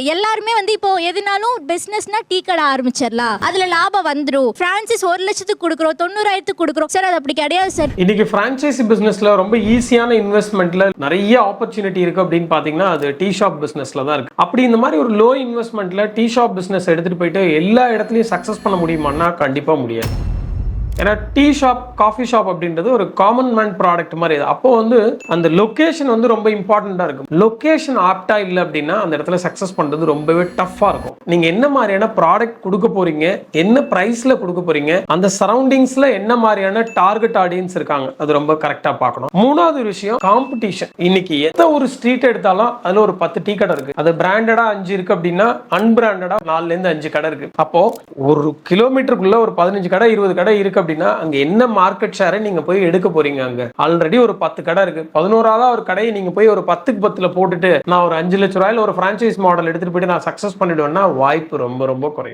எல்லாருமே வந்து இப்போ எதுனாலும் பிசினஸ்னா டீ கடை ஆரம்பிச்சிடலாம், அதுல லாபம் வந்துடும், பிரான்சிஸ் 1 லட்சத்துக்கு கொடுக்குறோம் 90,000 கொடுக்குறோம் சார். அது அப்படி கிடையாது சார். இன்னைக்கு பிரான்சைசி பிசினஸ்ல ரொம்ப ஈஸியான இன்வெஸ்ட்மெண்ட்ல நிறைய ஆப்பர்ச்சுனிட்டி இருக்கு அப்படின்னு பாத்தீங்கன்னா அது டீ ஷாப் பிசினஸ்ல தான் இருக்கு. அப்படி இந்த மாதிரி ஒரு லோ இன்வெஸ்ட்மெண்ட்ல டீ ஷாப் பிசினஸ் எடுத்துட்டு போயிட்டு எல்லா இடத்துலயும் சக்சஸ் பண்ண முடியுமான்னா கண்டிப்பா முடியாது. ஏன்னா டீ ஷாப் காஃபி ஷாப் அப்படின்றது ஒரு காமன் மேன் ப்ராடக்ட் மாதிரி. அப்போ வந்து அந்த லொகேஷன் வந்து ரொம்ப இம்பார்ட்டண்டா இருக்கும். லொகேஷன் ஆப்டா இல்லை அப்படின்னா அந்த இடத்துல சக்சஸ் பண்றது ரொம்பவே டஃபா இருக்கும். நீங்க என்ன மாதிரியான ப்ராடக்ட் கொடுக்க போறீங்க, என்ன பிரைஸ்ல கொடுக்க போறீங்க, அந்த சரௌண்டிங்ஸ்ல என்ன மாதிரியான டார்கெட் ஆடியன்ஸ் இருக்காங்க, அது ரொம்ப கரெக்டா பார்க்கணும். மூணாவது விஷயம் காம்படிஷன். இன்னைக்கு எந்த ஒரு ஸ்ட்ரீட் எடுத்தாலும் அதுல ஒரு 10 டீ கடை இருக்கு. அது பிராண்டடா 5 இருக்கு அப்படின்னா அன்பிராண்டடா 4ல இருந்து 5 கடை இருக்கு. அப்போ ஒரு கிலோமீட்டருக்குள்ள ஒரு 15 கடை 20 கடை இருக்கு அப்படின்னா அங்க என்ன மார்க்கெட் ஷேரை நீங்க போய் எடுக்க போறீங்க? அங்க ஆல்ரெடி ஒரு 10 கடை இருக்கு. 11ஆவது ஒரு கடையை நீங்க போய் ஒரு 10க்கு 10ல போட்டுட்டு நான் ஒரு 5 லட்சம் ரூபாயில ஒரு பிரான்சைஸ் மாடல் எடுத்துட்டு போயிட்டு நான் சக்சஸ் பண்ணிடுவேன்னா வாய்ப்பு ரொம்ப ரொம்ப குறையும்.